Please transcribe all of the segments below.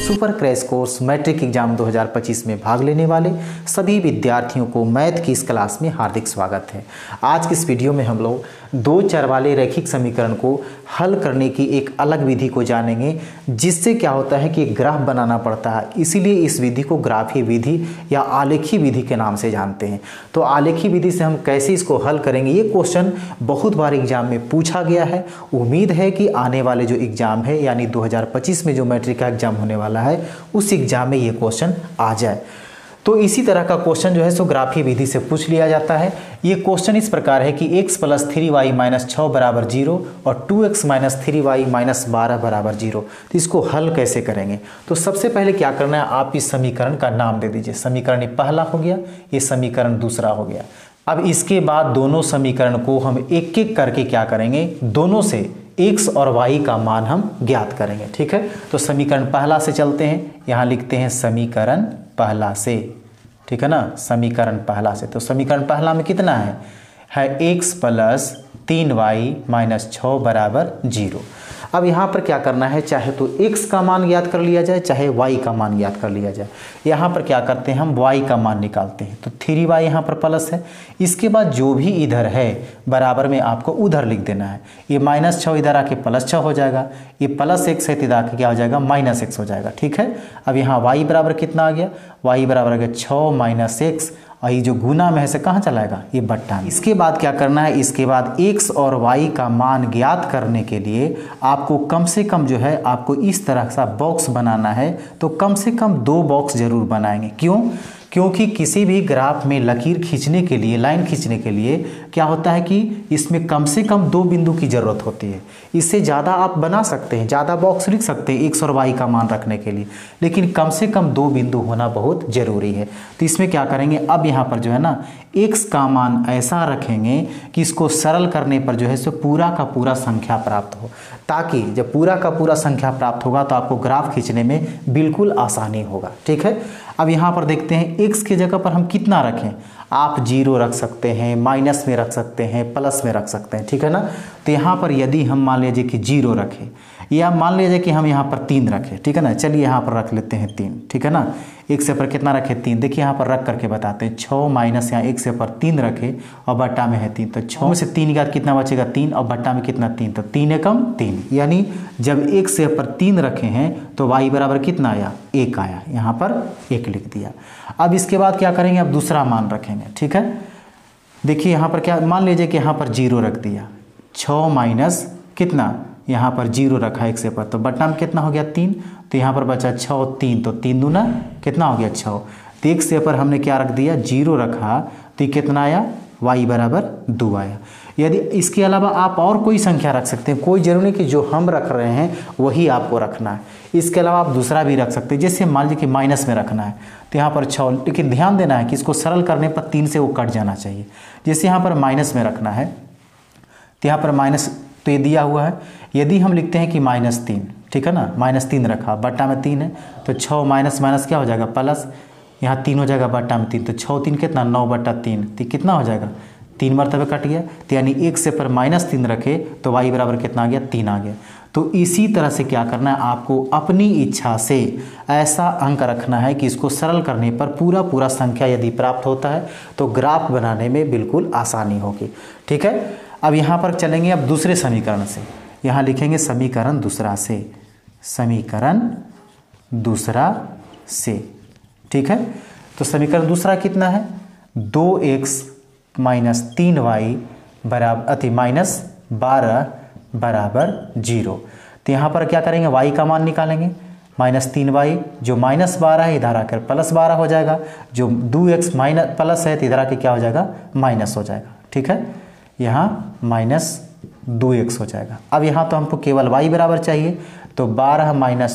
Super crash course matric exam 2025 में भाग लेने वाले सभी विद्यार्थियों को मैथ की इस क्लास में हार्दिक स्वागत है। आज की इस वीडियो में हम लोग दो चर वाले रैखिक समीकरण को हल करने की एक अलग विधि को जानेंगे, जिससे क्या होता है कि ग्राफ बनाना पड़ता है। इसीलिए इस विधि को ग्राफीय विधि या आलेखी विधि के नाम से जानते हैं। तो आलेखी विधि से हम कैसे इसको हल करेंगे, ये क्वेश्चन बहुत बार एग्जाम में पूछा गया है। उम्मीद है कि आने वाले जो एग्जाम है यानी 2025 में जो मैट्रिक का एग्जाम होने वाला है उस एग्जाम में ये क्वेश्चन आ जाए। तो इसी तरह का क्वेश्चन जो है सो ग्राफीय विधि से पूछ लिया जाता है। ये क्वेश्चन इस प्रकार है कि x + 3y - 6 = 0 और 2x - 3y - 12 = 0। तो इसको हल कैसे करेंगे? तो सबसे पहले क्या करना है, आप इस समीकरण का नाम दे दीजिए। समीकरण ये पहला हो गया, ये समीकरण दूसरा हो गया। अब इसके बाद दोनों समीकरण को हम एक एक करके क्या करेंगे, दोनों से x और y का मान हम ज्ञात करेंगे। ठीक है, तो समीकरण पहला से चलते हैं। यहाँ लिखते हैं समीकरण पहला से, ठीक है ना, समीकरण पहला से। तो समीकरण पहला में कितना है x + 3y - 6 = 0। अब यहाँ पर क्या करना है, चाहे तो x का मान ज्ञात कर लिया जाए, चाहे y का मान ज्ञात कर लिया जाए। यहाँ पर क्या करते हैं, हम y का मान निकालते हैं। तो 3y यहाँ पर प्लस है, इसके बाद जो भी इधर है बराबर में आपको उधर लिख देना है। ये -6 इधर आके +6 हो जाएगा, ये +x है तो इधर आके क्या हो जाएगा, -x हो जाएगा। ठीक है, अब यहाँ y बराबर कितना आ गया, y बराबर आ गया 6 - x, और ये जो गुना में है से कहाँ चलाएगा, ये बट्टा में। इसके बाद क्या करना है, इसके बाद x और y का मान ज्ञात करने के लिए आपको कम से कम जो है आपको इस तरह सा बॉक्स बनाना है। तो कम से कम 2 बॉक्स जरूर बनाएंगे। क्यों? क्योंकि किसी भी ग्राफ में लकीर खींचने के लिए, लाइन खींचने के लिए क्या होता है कि इसमें कम से कम 2 बिंदु की ज़रूरत होती है। इससे ज़्यादा आप बना सकते हैं, ज़्यादा बॉक्स लिख सकते हैं x और y का मान रखने के लिए, लेकिन कम से कम 2 बिंदु होना बहुत ज़रूरी है। तो इसमें क्या करेंगे, अब यहाँ पर जो है ना x का मान ऐसा रखेंगे कि इसको सरल करने पर जो है सो पूरा का पूरा संख्या प्राप्त हो, ताकि जब पूरा का पूरा संख्या प्राप्त होगा तो आपको ग्राफ खींचने में बिल्कुल आसानी होगा। ठीक है, अब यहाँ पर देखते हैं x की जगह पर हम कितना रखें। आप 0 रख सकते हैं, माइनस में रख सकते हैं, प्लस में रख सकते हैं। ठीक है ना, तो यहाँ पर यदि हम मान लीजिए कि 0 रखें, या मान लीजिए कि हम यहाँ पर 3 रखें। ठीक है ना, चलिए यहाँ पर रख लेते हैं 3। ठीक है ना, x से पर कितना रखें, 3। देखिए यहाँ पर रख करके बताते हैं, 6 माइनस यहाँ x से पर 3 रखें और बट्टा में है 3। तो 6 में से 3 का कितना बचेगा, 3, और बट्टा में कितना, 3। तो 3 एकम 3, यानी जब x से पर 3 रखे हैं तो y बराबर कितना आया, 1 आया। यहाँ पर 1 लिख दिया। अब इसके बाद क्या करेंगे, अब दूसरा मान रखेंगे। ठीक है, देखिए यहाँ पर क्या, मान लीजिए कि यहाँ पर 0 रख दिया, 6 माइनस कितना, यहाँ पर 0 रखा x से पर, तो बट्टा में कितना हो गया, 3। तो यहाँ पर बचा 6 और 3, तो 3 दूना कितना हो गया, 6। तो x से पर हमने क्या रख दिया, 0 रखा, तो ये कितना आया, y बराबर 2 आया। यदि इसके अलावा आप और कोई संख्या रख सकते हैं, कोई जरूरी नहीं कि जो हम रख रहे हैं वही आपको रखना है। इसके अलावा आप दूसरा भी रख सकते हैं, जैसे मान लीजिए कि माइनस में रखना है तो यहाँ पर 6, लेकिन ध्यान देना है कि इसको सरल करने पर 3 से वो कट जाना चाहिए। जैसे यहाँ पर माइनस में रखना है तो यहाँ पर माइनस, तो ये दिया हुआ है। यदि हम लिखते हैं कि -3, ठीक है ना, -3 रखा, बट्टा में 3 है, तो 6 माइनस माइनस क्या हो जाएगा, प्लस, यहाँ 3 हो जाएगा बट्टा में 3, तो 6 3 कितना, 9/3, तो कितना हो जाएगा, 3 मरतबे कट गया। तो यानी x से पर -3 रखे तो y बराबर कितना आ गया, 3 आ गया। तो इसी तरह से क्या करना है, आपको अपनी इच्छा से ऐसा अंक रखना है कि इसको सरल करने पर पूरा पूरा संख्या यदि प्राप्त होता है तो ग्राफ बनाने में बिल्कुल आसानी होगी। ठीक है, अब यहाँ पर चलेंगे अब दूसरे समीकरण से। यहाँ लिखेंगे समीकरण दूसरा से, समीकरण दूसरा से। ठीक है, तो समीकरण दूसरा कितना है, 2x - 3y -12 = 0। तो यहाँ पर क्या करेंगे, y का मान निकालेंगे, -3y, जो -12 है इधर आकर +12 हो जाएगा, जो 2x माइनस प्लस है तो इधर आके क्या हो जाएगा, माइनस हो जाएगा। ठीक है, यहाँ -2x हो जाएगा। अब यहाँ तो हमको केवल y बराबर चाहिए, तो 12 -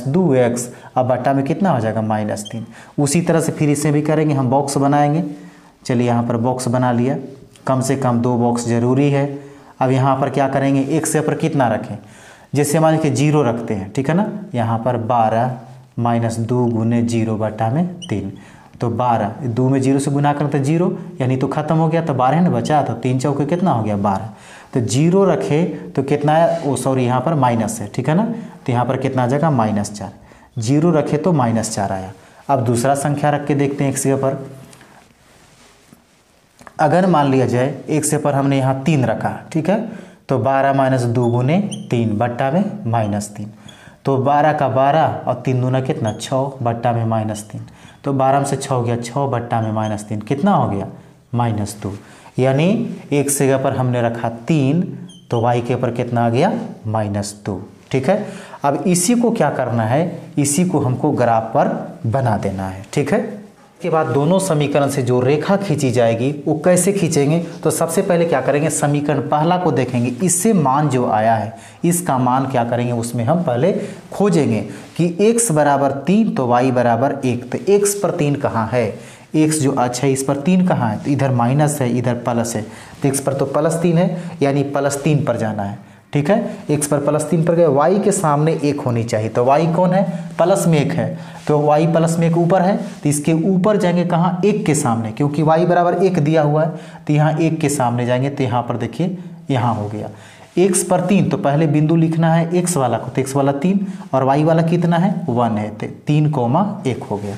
2x, अब बट्टा में कितना हो जाएगा, -3। उसी तरह से फिर इसे भी करेंगे, हम बॉक्स बनाएंगे। चलिए यहाँ पर बॉक्स बना लिया, कम से कम 2 बॉक्स जरूरी है। अब यहाँ पर क्या करेंगे, x से पर कितना रखें, जैसे मान लीजिए 0 रखते हैं। ठीक है ना, यहाँ पर 12 - 2 × 0/3, तो 12, 2 में 0 से गुना करते 0, यानी तो खत्म हो गया, तो 12 ना बचा, तो 3 चौके कितना हो गया, 12। तो 0 रखे तो कितना है, ओ सॉरी यहाँ पर माइनस है। ठीक है ना, तो यहाँ पर कितना आ जाएगा, -4। जीरो रखे तो -4 आया। अब दूसरा संख्या रख के देखते हैं x जगह पर। अगर मान लिया जाए x जगह पर हमने यहाँ 3 रखा, ठीक है, तो 12 - 2 गुने 3 बट्टा में -3, तो 12 का 12 और 3 दूना कितना 6 बट्टा में -3, तो 12 में से 6 हो गया 6 बट्टा में -3 कितना हो गया -2। यानी x जगह पर हमने रखा 3 तो y के ऊपर कितना आ गया -2। ठीक है, अब इसी को क्या करना है, इसी को हमको ग्राफ पर बना देना है। ठीक है, के बाद दोनों समीकरण से जो रेखा खींची जाएगी वो कैसे खींचेंगे, तो सबसे पहले क्या करेंगे, समीकरण पहला को देखेंगे, इससे मान जो आया है इसका मान क्या करेंगे, उसमें हम पहले खोजेंगे कि x बराबर 3 तो y बराबर 1। तो x पर 3 कहाँ है, x जो अच्छा है इस पर 3 कहाँ है, तो इधर माइनस है इधर प्लस है, तो x पर तो +3 है यानी +3 पर जाना है। ठीक है, x पर +3 पर गए, y के सामने 1 होनी चाहिए, तो y कौन है प्लस में 1 है, तो y प्लस में 1 ऊपर है, तो इसके ऊपर जाएंगे कहाँ 1 के सामने, क्योंकि y बराबर 1 दिया हुआ है, तो यहाँ 1 के सामने जाएंगे, तो यहाँ पर देखिए यहाँ हो गया x पर 3, तो पहले बिंदु लिखना है x वाला को, तो x वाला 3 और y वाला कितना है 1 है, तो 3,1 हो गया।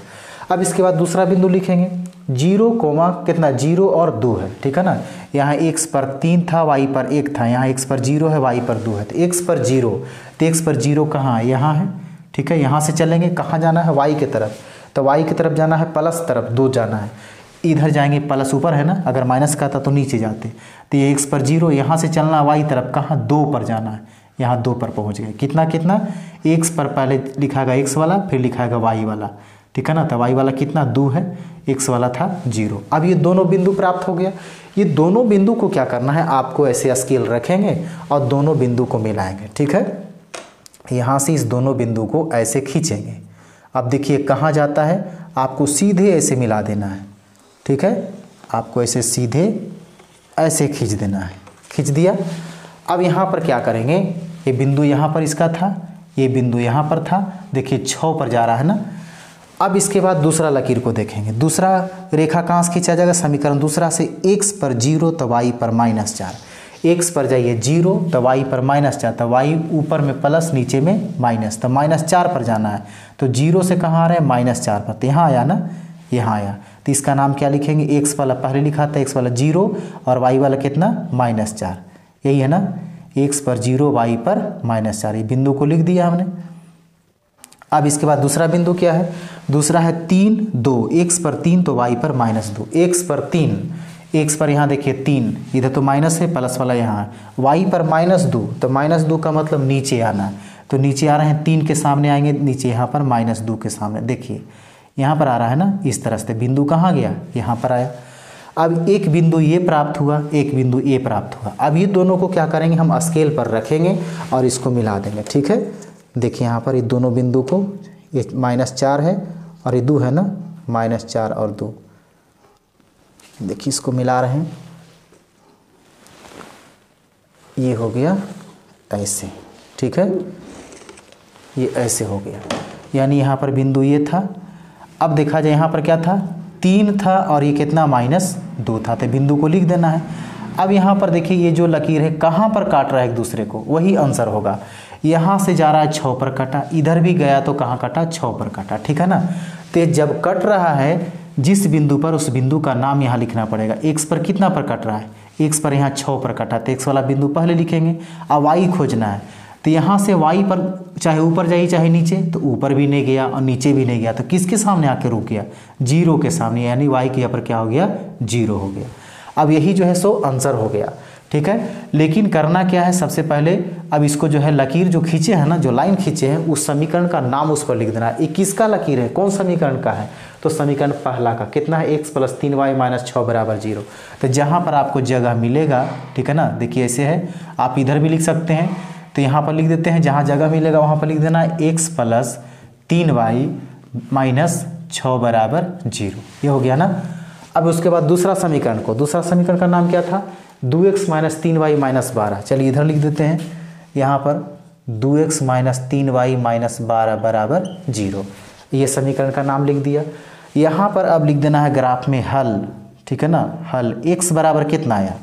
अब इसके बाद दूसरा बिंदु लिखेंगे 0, कितना 0 और 2 है। ठीक है ना, यहाँ x पर 3 था y पर 1 था, यहाँ x पर 0 है y पर 2 है, तो x पर 0, तो x पर 0 कहाँ है, यहाँ है। ठीक है, यहाँ से चलेंगे कहाँ जाना है y के तरफ, तो y की तरफ जाना है प्लस तरफ 2 जाना है, इधर जाएंगे प्लस ऊपर है ना, अगर माइनस का था तो नीचे जाते, तो ये x पर 0, यहाँ से चलना y तरफ कहाँ 2 पर जाना है, यहाँ 2 पर पहुँच गए। कितना x पर पहले लिखाएगा x वाला फिर लिखाएगा y वाला। ठीक है ना, तो y वाला कितना 2 है, x वाला था 0। अब ये दोनों बिंदु प्राप्त हो गया। ये दोनों बिंदु को क्या करना है, आपको ऐसे स्केल रखेंगे और दोनों बिंदु को मिलाएंगे। ठीक है, यहाँ से इस दोनों बिंदु को ऐसे खींचेंगे। अब देखिए कहाँ जाता है, आपको सीधे ऐसे मिला देना है। ठीक है, आपको ऐसे सीधे ऐसे खींच देना है, खींच दिया। अब यहाँ पर क्या करेंगे, ये बिंदु यहाँ पर इसका था, ये बिंदु यहाँ पर था, देखिए 6 पर जा रहा है ना। अब इसके बाद दूसरा लकीर को देखेंगे, दूसरा रेखा कहाँ से खींचा जाएगा, समीकरण दूसरा से x पर 0 तो y पर -4, x पर जाइए 0 तो y पर -4, तो y ऊपर में प्लस नीचे में माइनस, तो -4 पर जाना है, तो 0 से कहाँ आ रहे हैं -4 पर, तो यहाँ आया ना, यहाँ आया, तो इसका नाम क्या लिखेंगे, x वाला पहले लिखा था, x वाला 0 और y वाला कितना -4, यही है ना, x पर 0 y पर -4, ये बिंदु को लिख दिया हमने। अब इसके बाद दूसरा बिंदु क्या है, दूसरा है 3, 2, x पर 3 तो y पर -2, x पर 3, x पर यहाँ देखिए 3, इधर तो माइनस है प्लस वाला यहाँ है, y पर -2, तो -2 का मतलब नीचे आना है, तो नीचे आ रहे हैं 3 के सामने आएंगे नीचे, यहाँ पर -2 के सामने देखिए यहाँ पर आ रहा है ना, इस तरह से बिंदु कहाँ गया, यहाँ पर आया। अब एक बिंदु ये प्राप्त हुआ, एक बिंदु ये प्राप्त हुआ। अब ये दोनों को क्या करेंगे, हम स्केल पर रखेंगे और इसको मिला देंगे। ठीक है, देखिए यहाँ पर ये दोनों बिंदु को, ये -4 है और ये 2 है ना, -4 और 2, देखिए इसको मिला रहे हैं, ये हो गया ऐसे। ठीक है, ये ऐसे हो गया, यानी यहाँ पर बिंदु ये था। अब देखा जाए यहाँ पर क्या था, 3 था और ये कितना -2 था, तो बिंदु को लिख देना है। अब यहाँ पर देखिए ये जो लकीर है कहाँ पर काट रहा है एक दूसरे को, वही आंसर होगा। यहाँ से जा रहा है 6 पर कटा, इधर भी गया तो कहाँ कटा 6 पर कटा। ठीक है ना, तो जब कट रहा है जिस बिंदु पर, उस बिंदु का नाम यहाँ लिखना पड़ेगा। x पर कितना पर कट रहा है, x पर यहाँ 6 पर कटा, तो x वाला बिंदु पहले लिखेंगे। अब y खोजना है, तो यहाँ से y पर चाहे ऊपर जाइए चाहे नीचे, तो ऊपर भी नहीं गया और नीचे भी नहीं गया, तो किसके सामने आके रुक गया, 0 के सामने, यानी y के यहाँ पर क्या हो गया 0 हो गया। अब यही जो है सो आंसर हो गया। ठीक है, लेकिन करना क्या है, सबसे पहले अब इसको जो है लकीर जो खींचे हैं ना, जो लाइन खींचे हैं, उस समीकरण का नाम उस पर लिख देना है। ये किसका लकीर है, कौन समीकरण का है, तो समीकरण पहला का। कितना है, x + 3y - 6 बराबर 0। तो जहाँ पर आपको जगह मिलेगा, ठीक है ना, देखिए ऐसे है, आप इधर भी लिख सकते हैं, तो यहाँ पर लिख देते हैं, जहाँ जगह मिलेगा वहाँ पर लिख देना है x + 3y - 6 बराबर 0। ये हो गया ना। अब उसके बाद दूसरा समीकरण को, दूसरा समीकरण का नाम क्या था, 2x - 3y - 12। चलिए इधर लिख देते हैं, यहाँ पर 2x - 3y - 12 बराबर 0। ये समीकरण का नाम लिख दिया। यहाँ पर अब लिख देना है ग्राफ में हल। ठीक है ना, हल x बराबर कितना आया,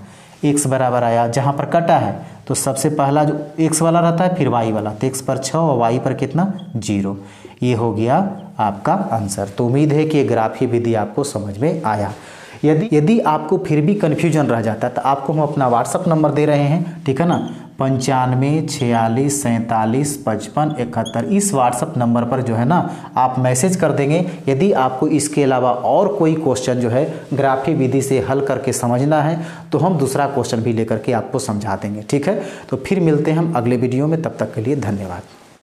x बराबर आया, जहाँ पर कटा है तो सबसे पहला जो x वाला रहता है फिर y वाला, तो x पर 6 और y पर कितना 0। ये हो गया आपका आंसर। तो उम्मीद है कि ये ग्राफीय विधि आपको समझ में आया। यदि आपको फिर भी कन्फ्यूजन रह जाता है तो आपको हम अपना व्हाट्सअप नंबर दे रहे हैं, ठीक है ना, 95 46 47 55 71। इस व्हाट्सअप नंबर पर जो है ना आप मैसेज कर देंगे। यदि आपको इसके अलावा और कोई क्वेश्चन जो है ग्राफीय विधि से हल करके समझना है तो हम दूसरा क्वेश्चन भी लेकर के आपको समझा देंगे, ठीक है। तो फिर मिलते हैं हम अगले वीडियो में, तब तक के लिए धन्यवाद।